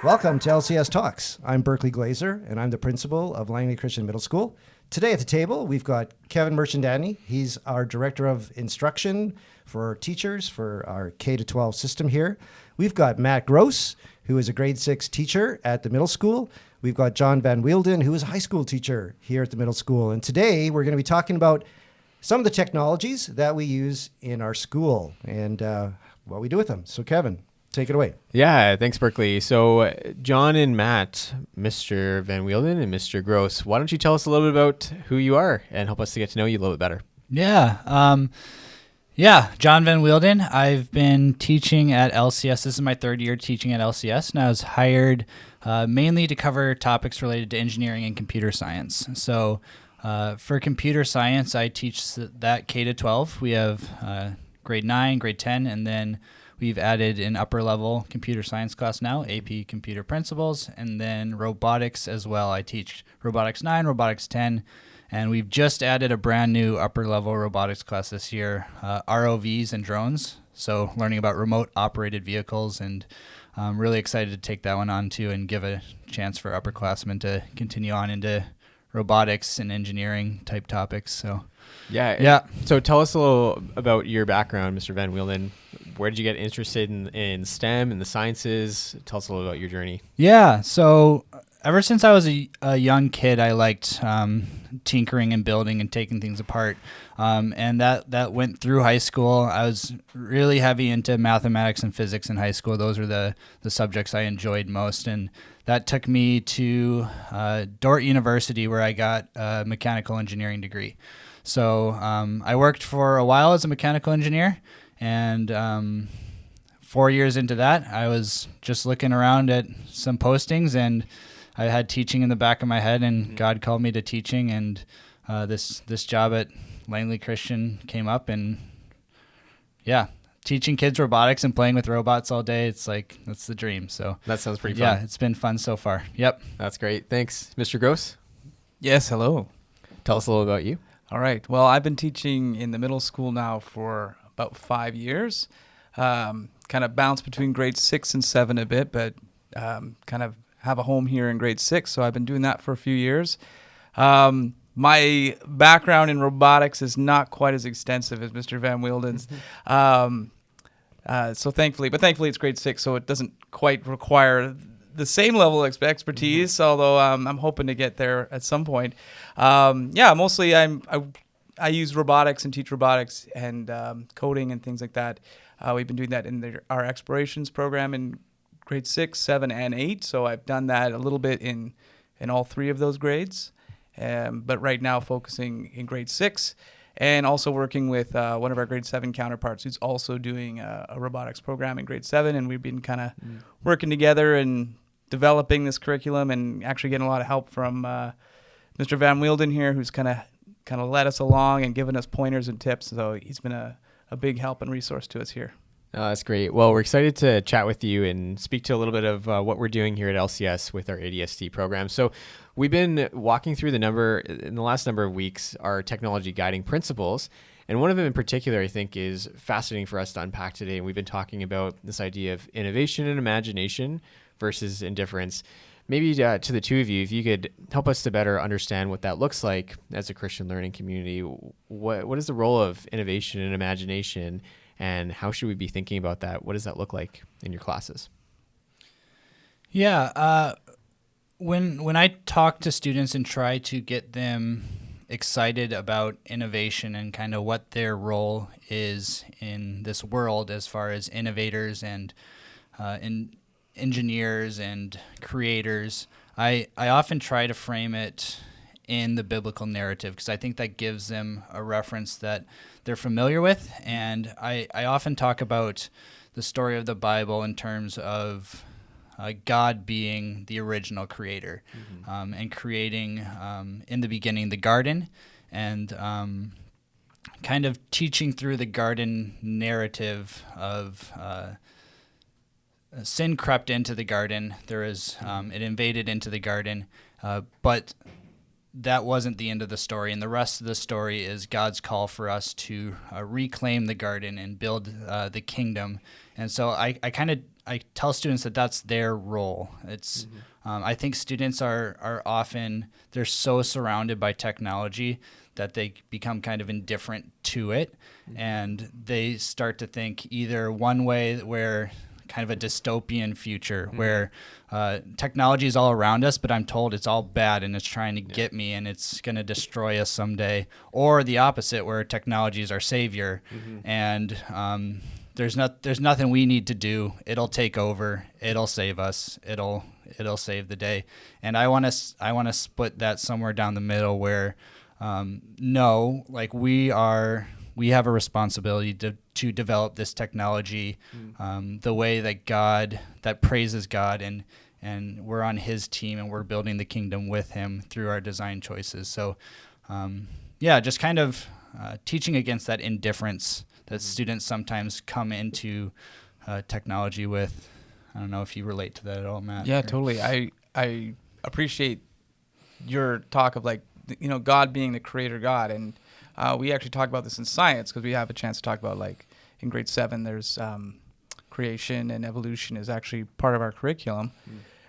Welcome to LCS Talks. I'm Berkley Glazer, and I'm the principal of Langley Christian Middle School. Today at the table, we've got Kevin Mirchandani. He's our Director of Instruction for teachers for our K-12 system here. We've got Matt Grose, who is a grade 6 teacher at the middle school. We've got John Van Weelden, who is a high school teacher here at the middle school. And today, we're going to be talking about some of the technologies that we use in our school and what we do with them. So, Kevin, take it away. Yeah, thanks, Berkley. So, John and Matt, Mr. Van Weelden and Mr. Grose, why don't you tell us a little bit about who you are and help us to get to know you a little bit better? John Van Weelden. I've been teaching at LCS. This is my third year teaching at LCS, and I was hired mainly to cover topics related to engineering and computer science. So, for computer science, I teach that K-12. We have grade 9, grade 10, and then we've added an upper level computer science class now, AP Computer Principles, and then robotics as well. I teach robotics 9, robotics 10, and we've just added a brand new upper level robotics class this year, ROVs and drones. So learning about remote operated vehicles, and I'm really excited to take that one on too and give a chance for upperclassmen to continue on into robotics and engineering type topics. So yeah. So tell us a little about your background, Mr. Van Weelden. Where did you get interested in STEM and the sciences? Tell us a little about your journey. Yeah, so ever since I was a young kid, I liked tinkering and building and taking things apart. And that went through high school. I was really heavy into mathematics and physics in high school. Those were the subjects I enjoyed most. And that took me to Dordt University, where I got a mechanical engineering degree. So I worked for a while as a mechanical engineer. And 4 years into that, I was just looking around at some postings, and I had teaching in the back of my head, and God called me to teaching, and this job at Langley Christian came up, and teaching kids robotics and playing with robots all day, it's like, that's the dream. So that sounds pretty fun. Yeah, it's been fun so far. Yep. That's great. Thanks. Mr. Grose? Yes, hello. Tell us a little about you. All right. Well, I've been teaching in the middle school now for about 5 years. Kind of bounce between grade 6 and 7 a bit, but kind of have a home here in grade 6, so I've been doing that for a few years. My background in robotics is not quite as extensive as Mr. Van Weelden's. So thankfully it's grade 6, so it doesn't quite require the same level of expertise, although I'm hoping to get there at some point. Mostly I use robotics and teach robotics and coding and things like that. We've been doing that in our explorations program in grade 6, 7, and 8. So I've done that a little bit in all 3 of those grades. But right now focusing in grade 6 and also working with one of our grade 7 counterparts who's also doing a robotics program in grade 7. And we've been kind of working together and developing this curriculum and actually getting a lot of help from Mr. Van Weelden here, who's kind of led us along and given us pointers and tips. So he's been a big help and resource to us here. That's great. Well, we're excited to chat with you and speak to a little bit of what we're doing here at LCS with our ADST program. So we've been walking through in the last number of weeks, our technology guiding principles. And one of them in particular, I think, is fascinating for us to unpack today. And we've been talking about this idea of innovation and imagination versus indifference. Maybe to the two of you, if you could help us to better understand what that looks like as a Christian learning community. What is the role of innovation and imagination, and how should we be thinking about that? What does that look like in your classes? Yeah, when I talk to students and try to get them excited about innovation and kind of what their role is in this world as far as innovators and engineers and creators, I often try to frame it in the biblical narrative, because I think that gives them a reference that they're familiar with. And I often talk about the story of the Bible in terms of God being the original creator, and creating in the beginning the garden, and kind of teaching through the garden narrative of sin crept into the garden. There is it invaded into the garden, but that wasn't the end of the story. And the rest of the story is God's call for us to reclaim the garden and build the kingdom. And so I tell students that that's their role. It's I think students are often, they're so surrounded by technology that they become kind of indifferent to it. And they start to think either one way where kind of a dystopian future where technology is all around us, but I'm told it's all bad and it's trying to get me and it's going to destroy us someday. Or the opposite, where technology is our savior and there's nothing we need to do. It'll take over. It'll save us. It'll save the day. And I want to split that somewhere down the middle where no, like we have a responsibility to develop this technology the way that praises God, and we're on his team and we're building the kingdom with him through our design choices. So just kind of teaching against that indifference that students sometimes come into technology with. I don't know if you relate to that at all, Matt. Yeah, totally. I appreciate your talk of God being the creator God, and we actually talk about this in science because we have a chance to talk about in grade 7 there's creation and evolution is actually part of our curriculum.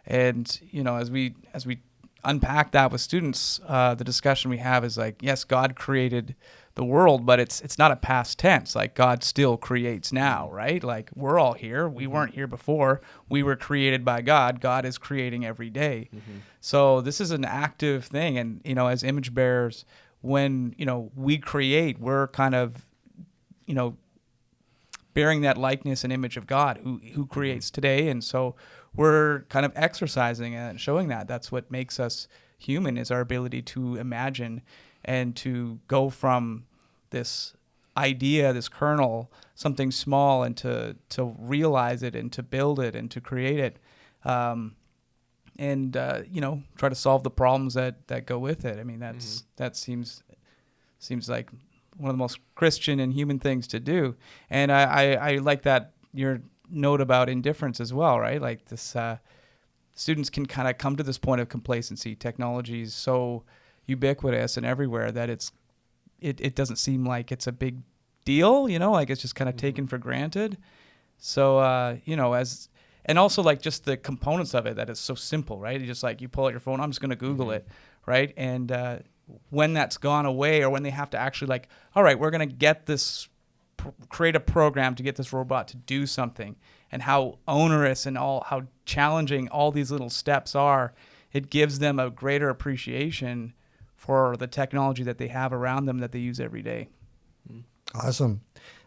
And as we unpack that with students, the discussion we have is yes, God created the world, but it's not a past tense. God still creates now, right? We're all here. We weren't here before. We were created by God. God is creating every day. So this is an active thing. And as image bearers, when we create, we're kind of bearing that likeness and image of God who creates today. And so we're kind of exercising and showing that. That's what makes us human, is our ability to imagine and to go from this idea, this kernel, something small, and to realize it and to build it and to create it, and try to solve the problems that go with it. I mean, that seems like one of the most Christian and human things to do. And I like that your note about indifference as well, right? This students can kind of come to this point of complacency. Technology is so ubiquitous and everywhere that it doesn't seem like it's a big deal, it's just kind of taken for granted. So and also just the components of it, that it's so simple, right? It's just you pull out your phone, I'm just going to Google it, right? And when that's gone away, or when they have to actually all right, we're going to get this, create a program to get this robot to do something, and how onerous and how challenging all these little steps are, it gives them a greater appreciation for the technology that they have around them that they use every day. Awesome.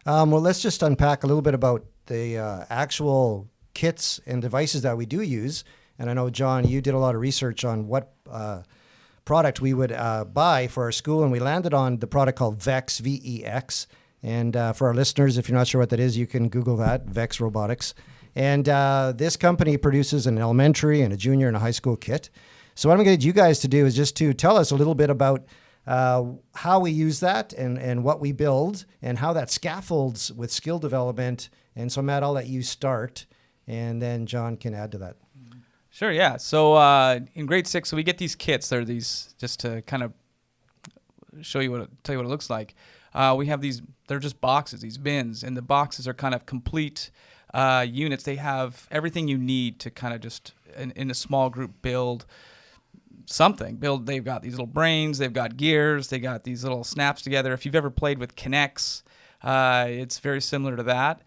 Well, let's just unpack a little bit about the actual kits and devices that we do use. And I know, John, you did a lot of research on what product we would buy for our school, and we landed on the product called VEX, V-E-X. And for our listeners, if you're not sure what that is, you can Google that, VEX Robotics. And this company produces an elementary and a junior and a high school kit. So what I'm going to get you guys to do is just to tell us a little bit about how we use that and what we build and how that scaffolds with skill development. And so, Matt, I'll let you start, and then John can add to that. Sure, yeah. So in grade 6, so we get these kits. They're these, just to kind of tell you what it looks like. We have these, they're just boxes, these bins, and the boxes are kind of complete units. They have everything you need to kind of just, in a small group, build something. They've got these little brains, they've got gears, they got these little snaps together. If you've ever played with Kinects, it's very similar to that.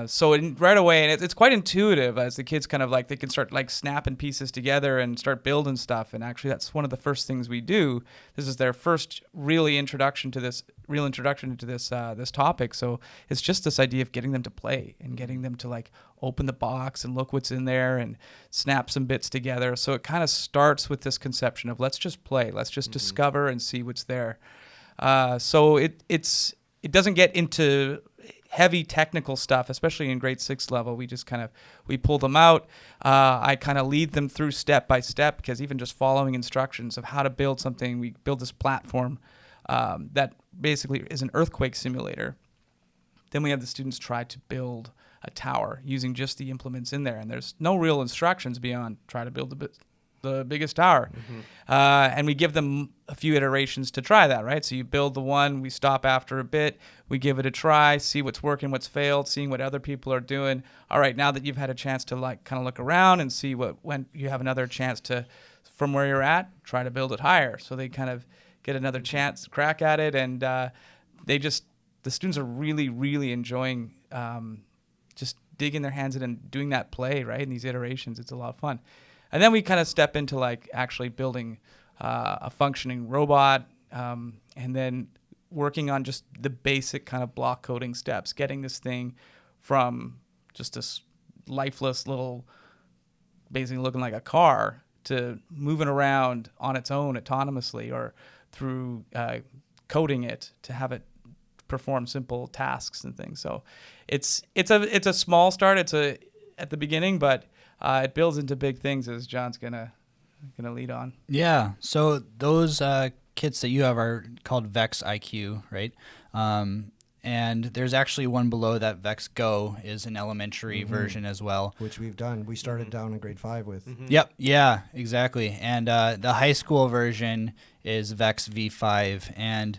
So right away, and it's quite intuitive as the kids kind of they can start snapping pieces together and start building stuff. And actually, that's one of the first things we do. This is their first real introduction to this this topic. So it's just this idea of getting them to play and getting them to open the box and look what's in there and snap some bits together. So it kind of starts with this conception of let's just play, let's just discover and see what's there. So it doesn't get into heavy technical stuff, especially in grade 6 level. We just we pull them out. I kind of lead them through step by step, because even just following instructions of how to build something, we build this platform that basically is an earthquake simulator. Then we have the students try to build a tower using just the implements in there, and there's no real instructions beyond try to build the biggest tower. And we give them a few iterations to try that, right? So you build the one, we stop after a bit, we give it a try, see what's working, what's failed, seeing what other people are doing. All right, now that you've had a chance to like kind of look around and see when you have another chance to, from where you're at, try to build it higher. So they kind of get another chance, crack at it, and the students are really, really enjoying just digging their hands in and doing that play, right? In these iterations, it's a lot of fun. And then we kind of step into like actually building a functioning robot, and then working on just the basic kind of block coding steps, getting this thing from just this lifeless little, basically looking like a car, to moving around on its own autonomously, or through coding it to have it perform simple tasks and things. So it's a small start. It's at the beginning, but it builds into big things, as John's gonna lead on. Yeah. So those kits that you have are called Vex IQ, right? And there's actually one below that. Vex Go is an elementary version as well, which we've done. We started down in grade 5 with. Yep. Yeah. Exactly. And the high school version is Vex V5, and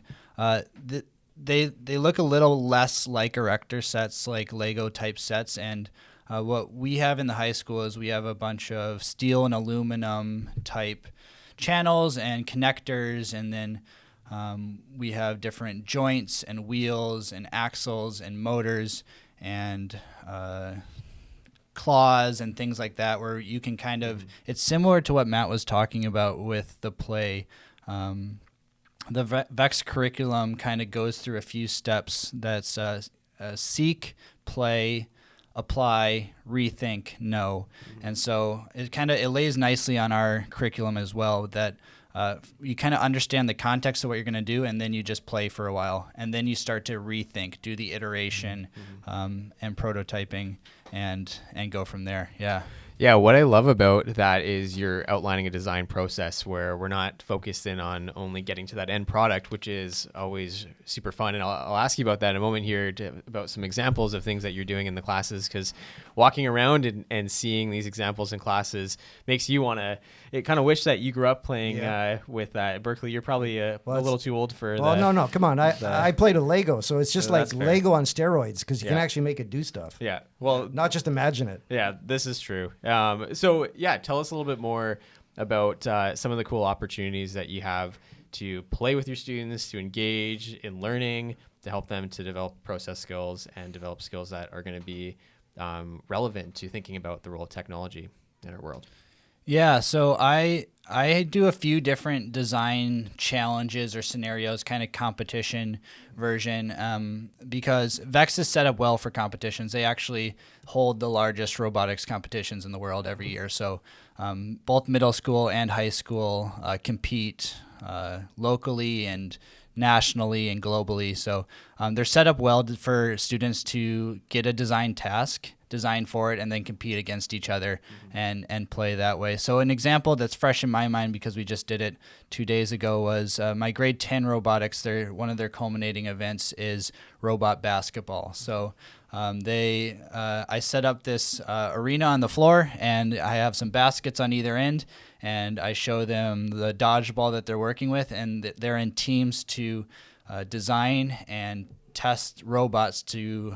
they look a little less like erector sets, like Lego type sets, and what we have in the high school is we have a bunch of steel and aluminum type channels and connectors, and then we have different joints and wheels and axles and motors and claws and things like that, where you can kind of, it's similar to what Matt was talking about with the play. The Vex curriculum kind of goes through a few steps. That's seek, play, apply, rethink, know. And so it lays nicely on our curriculum as well, that you kind of understand the context of what you're going to do, and then you just play for a while, and then you start to rethink, do the iteration and prototyping, and go from there. Yeah, what I love about that is you're outlining a design process where we're not focused in on only getting to that end product, which is always super fun. And I'll ask you about that in a moment here, about some examples of things that you're doing in the classes, because walking around and seeing these examples in classes makes you want to, it kind of wish that you grew up playing with that. At Berkeley, you're probably a little too old for that. Well, no, come on. I played a Lego, so it's just like Lego on steroids, because you can actually make it do stuff. Yeah, well, not just imagine it. Yeah, this is true. So tell us a little bit more about some of the cool opportunities that you have to play with your students, to engage in learning, to help them to develop process skills and develop skills that are going to be relevant to thinking about the role of technology in our world. Yeah, so I do a few different design challenges or scenarios, kind of competition version, because Vex is set up well for competitions. They actually hold the largest robotics competitions in the world every year. So both middle school and high school compete locally and nationally and globally. So they're set up well for students to get a design task, design for it, and then compete against each other and play that way. So an example that's fresh in my mind, because we just did it 2 days ago, was my grade 10 robotics. One of their culminating events is robot basketball. So I set up this arena on the floor, and I have some baskets on either end, and I show them the dodgeball that they're working with, and they're in teams to design and test robots to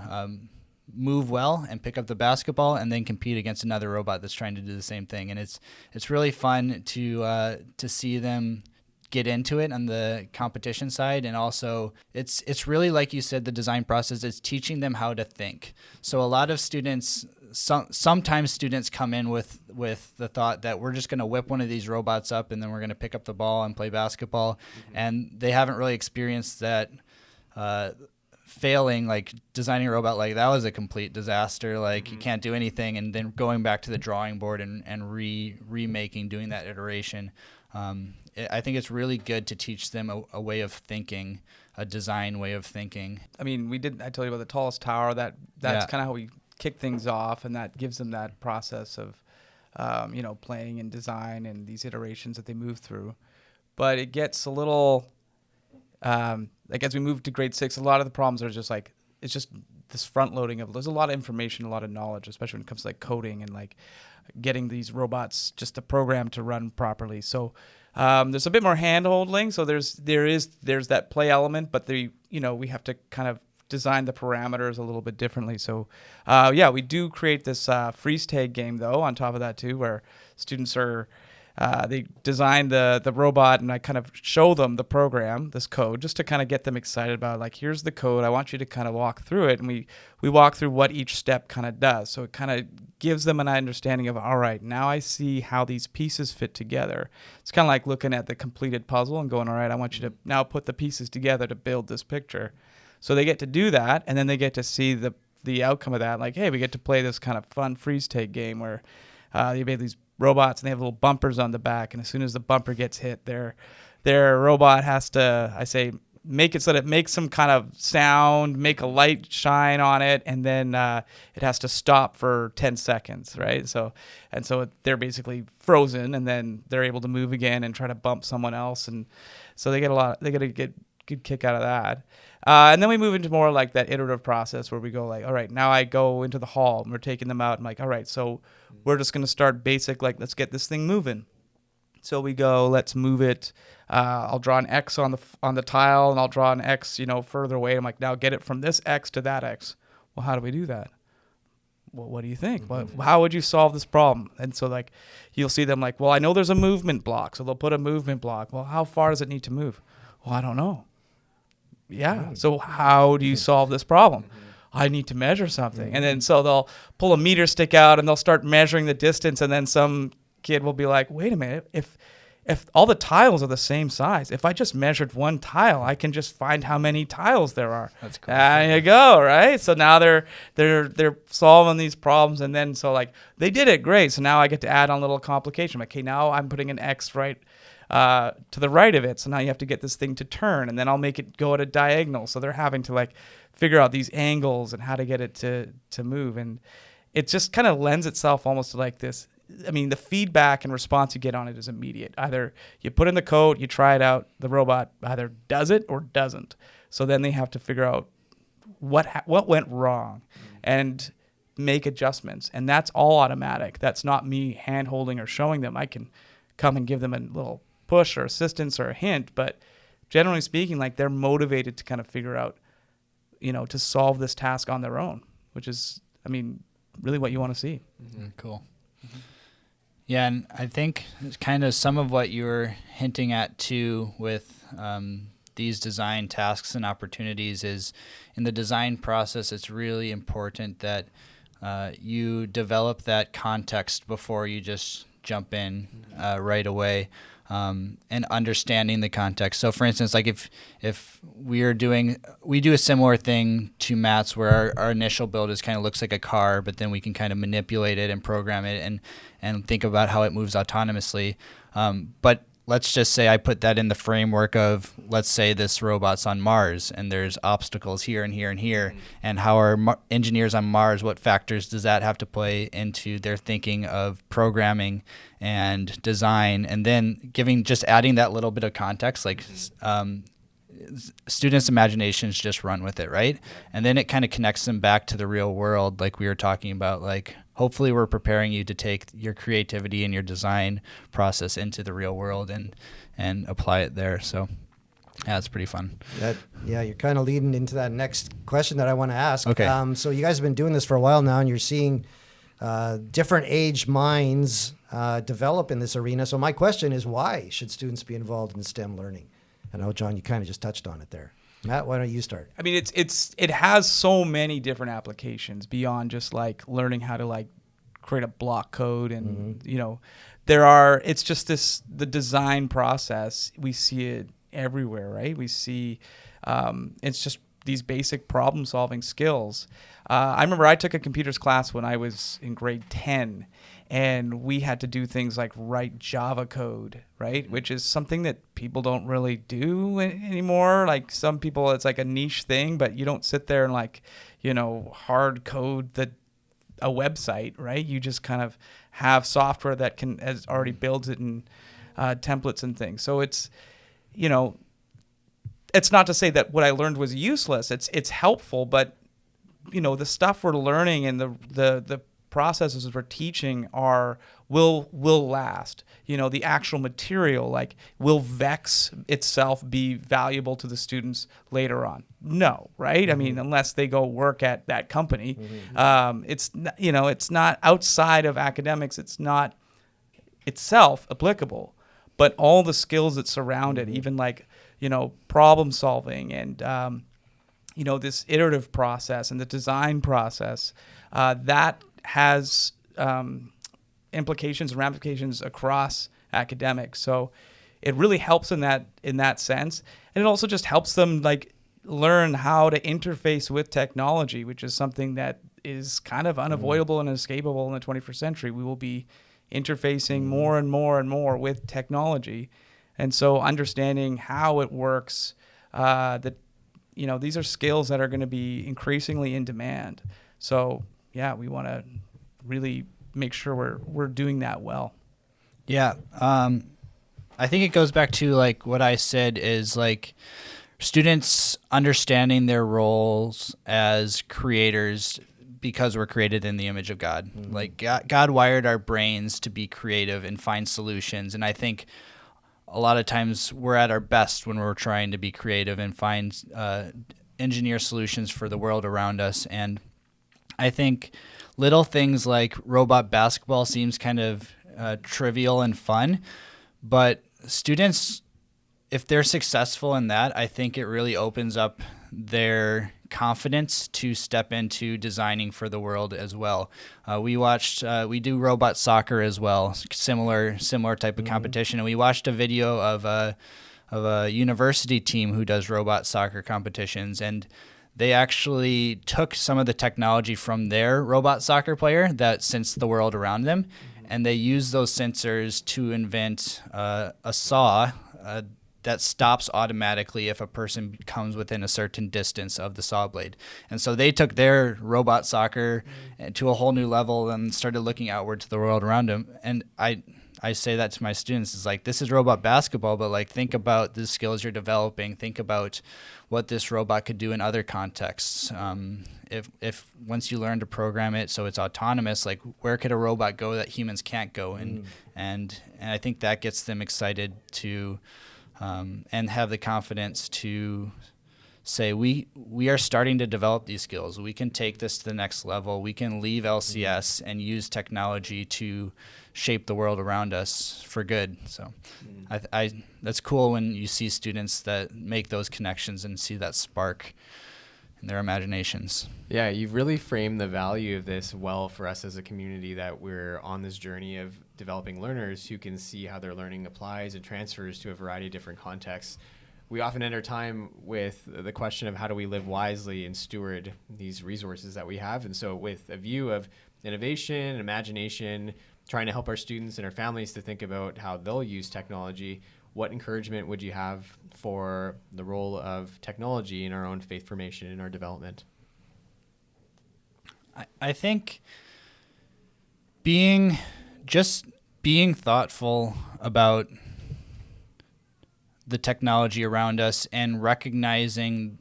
move well and pick up the basketball, and then compete against another robot that's trying to do the same thing. And it's really fun to see them get into it on the competition side. And also it's really, like you said, the design process is teaching them how to think. So a lot of students, sometimes students come in with the thought that we're just going to whip one of these robots up and then we're going to pick up the ball and play basketball. And they haven't really experienced that failing, like designing a robot like that was a complete disaster. Like you can't do anything, and then going back to the drawing board and remaking, doing that iteration. I think it's really good to teach them a way of thinking, a design way of thinking. I mean, I told you about the tallest tower. That's kind of how we kick things off, and that gives them that process of, playing and design and these iterations that they move through. But it gets a little, as we move to grade 6, a lot of the problems are just like, it's just this front loading of, there's a lot of information, a lot of knowledge, especially when it comes to like coding and like getting these robots just a program to run properly. So there's a bit more hand holding. So there's that play element, but we have to kind of design the parameters a little bit differently. So we do create this freeze tag game though on top of that too, where students are they design the robot, and I kind of show them the program, this code, just to kind of get them excited about, like, here's the code. I want you to kind of walk through it. And we walk through what each step kind of does. So it kind of gives them an understanding of, all right, now I see how these pieces fit together. It's kind of like looking at the completed puzzle and going, all right, I want you to now put the pieces together to build this picture. So they get to do that, and then they get to see the outcome of that. Like, hey, we get to play this kind of fun freeze tag game where you made these robots, and they have little bumpers on the back, and as soon as the bumper gets hit, their robot has to, I say, make it so that it makes some kind of sound, make a light shine on it, and then it has to stop for 10 seconds, right? So they're basically frozen, and then they're able to move again and try to bump someone else, and so they get a good kick out of that. And then we move into more like that iterative process where we go like, all right, now I go into the hall and we're taking them out. I'm like, all right, so we're just going to start basic, like, let's get this thing moving. So we go, let's move it. I'll draw an X on the tile, and I'll draw an X, further away. I'm like, now get it from this X to that X. Well, how do we do that? Well, what do you think? How would you solve this problem? And so, like, you'll see them like, well, I know there's a movement block. So they'll put a movement block. Well, how far does it need to move? Well, I don't know. Yeah. So how do you solve this problem? I need to measure something. And then so they'll pull a meter stick out and they'll start measuring the distance. And then some kid will be like, wait a minute, if all the tiles are the same size, if I just measured one tile, I can just find how many tiles there are. That's cool. There you go, right? So now they're solving these problems, and then so like they did it great. So now I get to add on a little complication. Okay, now I'm putting an X right to the right of it. So now you have to get this thing to turn, and then I'll make it go at a diagonal. So they're having to like figure out these angles and how to get it to move. And it just kind of lends itself almost to like this. I mean, the feedback and response you get on it is immediate. Either you put in the code, you try it out, the robot either does it or doesn't. So then they have to figure out what went wrong and make adjustments. And that's all automatic. That's not me hand-holding or showing them. I can come and give them a little push or assistance or a hint, but generally speaking, like, they're motivated to kind of figure out, to solve this task on their own, which is, I mean, really what you want to see. Mm-hmm. Cool. Mm-hmm. Yeah, and I think kind of some of what you were hinting at too with these design tasks and opportunities is in the design process, it's really important that you develop that context before you just jump in right away. And understanding the context. So for instance, like if we do a similar thing to Matt's where our initial build is kind of looks like a car, but then we can kind of manipulate it and program it and think about how it moves autonomously. But let's just say I put that in the framework of, let's say this robot's on Mars and there's obstacles here and here and here. And how are engineers on Mars, what factors does that have to play into their thinking of programming and design? And then adding that little bit of context, like students' imaginations just run with it, right? And then it kind of connects them back to the real world, like we were talking about, like, hopefully we're preparing you to take your creativity and your design process into the real world and apply it there. So yeah, it's pretty fun. You're kind of leading into that next question that I want to ask. Okay. So you guys have been doing this for a while now, and you're seeing different age minds develop in this arena. So my question is, why should students be involved in STEM learning? I know, John, you kind of just touched on it there. Matt, why don't you start? I mean, it has so many different applications beyond just like learning how to like create a block code and it's just the design process. We see it everywhere, right? We see it's just these basic problem solving skills. I remember I took a computers class when I was in grade 10. And we had to do things like write Java code, right? Which is something that people don't really do anymore. Like some people, it's like a niche thing, but you don't sit there and like, hard code a website, right? You just kind of have software that has already builds it in templates and things. So it's, it's not to say that what I learned was useless. It's helpful, but the stuff we're learning and the processes we're teaching will last. The actual material, like, will VEX itself be valuable to the students later on? No, right? I mean, unless they go work at that company. It's not outside of academics. It's not itself applicable, but all the skills that surround it, even like, problem solving and, this iterative process and the design process, that has implications and ramifications across academics. So it really helps in that sense. And it also just helps them like learn how to interface with technology, which is something that is kind of unavoidable and inescapable in the 21st century. We will be interfacing more and more and more with technology. And so understanding how it works, these are skills that are going to be increasingly in demand. So yeah, we want to really make sure we're doing that well. Yeah. I think it goes back to like what I said is like students understanding their roles as creators because we're created in the image of God. Like God wired our brains to be creative and find solutions. And I think a lot of times we're at our best when we're trying to be creative and find engineer solutions for the world around us. And I think little things like robot basketball seems kind of trivial and fun, but students, if they're successful in that, I think it really opens up their confidence to step into designing for the world as well. We do robot soccer as well, similar type of competition, and we watched a video of a university team who does robot soccer competitions, and they actually took some of the technology from their robot soccer player that sensed the world around them, and they used those sensors to invent a saw that stops automatically if a person comes within a certain distance of the saw blade. And so they took their robot soccer to a whole new level and started looking outward to the world around them. And I say that to my students, is like, this is robot basketball, but like, think about the skills you're developing. Think about what this robot could do in other contexts. If once you learn to program it so it's autonomous, like, where could a robot go that humans can't go? And I think that gets them excited to and have the confidence to say, we are starting to develop these skills. We can take this to the next level. We can leave LCS and use technology to shape the world around us for good. So I that's cool when you see students that make those connections and see that spark in their imaginations. Yeah, you've really framed the value of this well for us as a community, that we're on this journey of developing learners who can see how their learning applies and transfers to a variety of different contexts. We often end our time with the question of how do we live wisely and steward these resources that we have. And so with a view of innovation, imagination, trying to help our students and our families to think about how they'll use technology, what encouragement would you have for the role of technology in our own faith formation and our development? I think being thoughtful about the technology around us and recognizing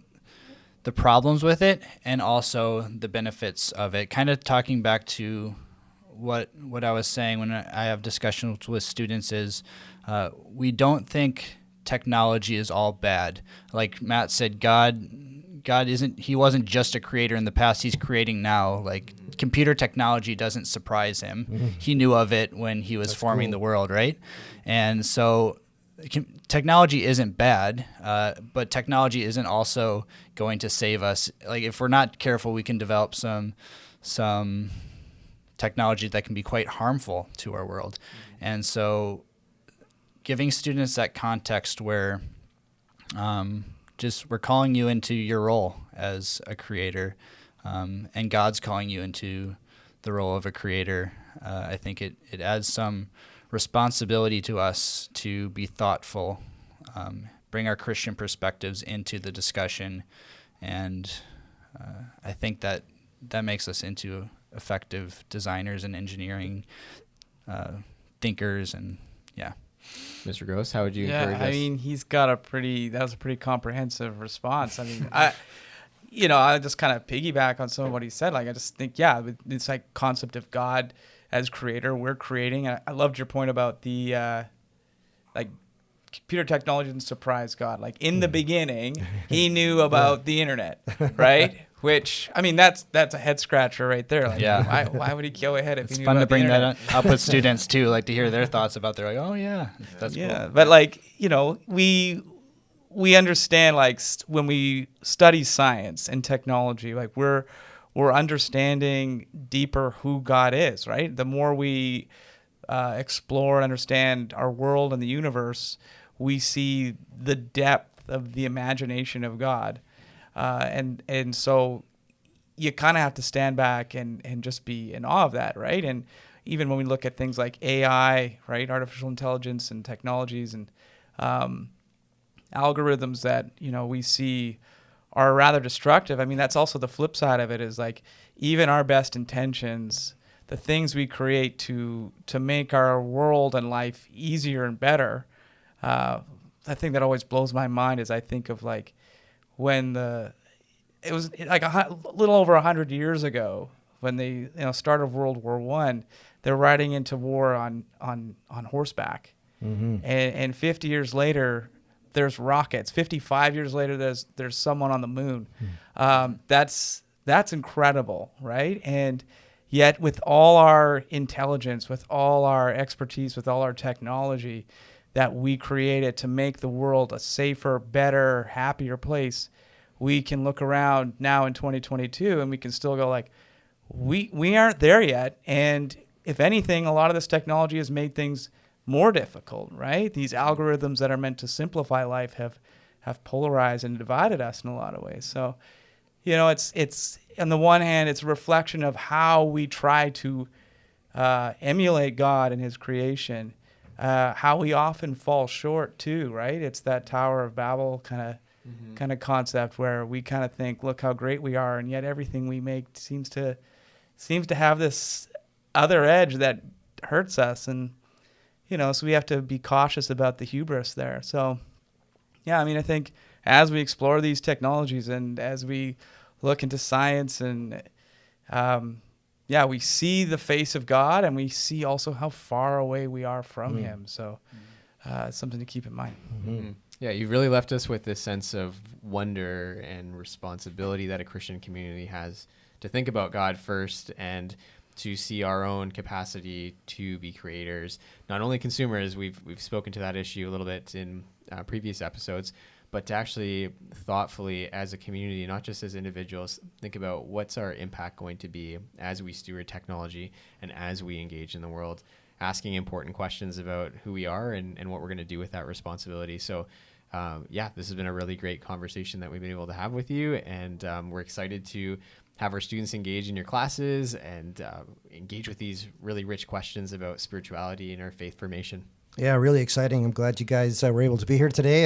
the problems with it and also the benefits of it. Kind of talking back to what I was saying when I have discussions with students is we don't think technology is all bad. Like Matt said, God he wasn't just a creator in the past, he's creating now. Like, computer technology doesn't surprise him. He knew of it when he was forming the world, right? And so technology isn't bad, but technology isn't also going to save us. Like, if we're not careful, we can develop some technology that can be quite harmful to our world. And so giving students that context where we're calling you into your role as a creator, and God's calling you into the role of a creator, I think it adds some responsibility to us to be thoughtful, bring our Christian perspectives into the discussion, and I think that makes us into effective designers and engineering thinkers, and yeah. Mr. Grose, how would you encourage us? I mean, that was a pretty comprehensive response. I mean, I just kind of piggyback on some of what he said. Like, I just think, it's like concept of God as creator. We're creating. I loved your point about the like computer technology didn't surprise God. Like in the beginning, he knew about the internet, right? Which, I mean, that's a head scratcher right there. Like, why would he go ahead if It's he knew fun to about the bring internet? that up with students too, like to hear their thoughts about. They're like, oh yeah, that's cool. But like, we understand, like when we study science and technology, like we're understanding deeper who God is, right? The more we explore and understand our world and the universe, we see the depth of the imagination of God. And so you kind of have to stand back and just be in awe of that, right? And even when we look at things like AI, right, artificial intelligence and technologies and algorithms that we see are rather destructive. I mean, that's also the flip side of it, is like even our best intentions, the things we create to make our world and life easier and better. The thing that always blows my mind is I think of like when it was like a little over 100 years ago when they started World War I, they're riding into war on horseback, and 50 years later there's rockets. 55 years later there's someone on the moon. That's incredible, right? And yet with all our intelligence, with all our expertise, with all our technology that we created to make the world a safer, better, happier place, we can look around now in 2022 and we can still go like, we aren't there yet. And if anything, a lot of this technology has made things more difficult, right? These algorithms that are meant to simplify life have polarized and divided us in a lot of ways. So, it's on the one hand, it's a reflection of how we try to emulate God and his creation, how we often fall short too, right? It's that Tower of Babel kind of concept where we kind of think, look how great we are, and yet everything we make seems to have this other edge that hurts us, and so we have to be cautious about the hubris there. So I think as we explore these technologies and as we look into science and we see the face of God, and we see also how far away we are from him. So it's something to keep in mind. Yeah, you've really left us with this sense of wonder and responsibility that a Christian community has to think about God first and to see our own capacity to be creators, not only consumers. We've spoken to that issue a little bit in previous episodes, but to actually thoughtfully as a community, not just as individuals, think about what's our impact going to be as we steward technology and as we engage in the world, asking important questions about who we are and what we're going to do with that responsibility. So this has been a really great conversation that we've been able to have with you, and we're excited to have our students engage in your classes and engage with these really rich questions about spirituality and our faith formation. Yeah, really exciting. I'm glad you guys were able to be here today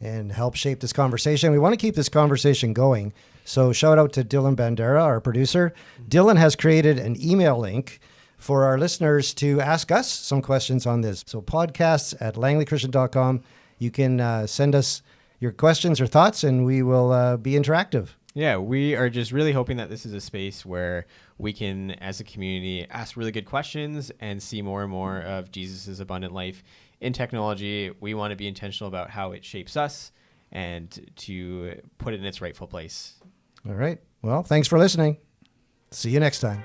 and help shape this conversation. We want to keep this conversation going. So shout out to Dylan Bandera, our producer. Dylan has created an email link for our listeners to ask us some questions on this. So podcasts@langleychristian.com. You can send us your questions or thoughts, and we will be interactive. Yeah, we are just really hoping that this is a space where we can, as a community, ask really good questions and see more and more of Jesus's abundant life in technology. We want to be intentional about how it shapes us and to put it in its rightful place. All right. Well, thanks for listening. See you next time.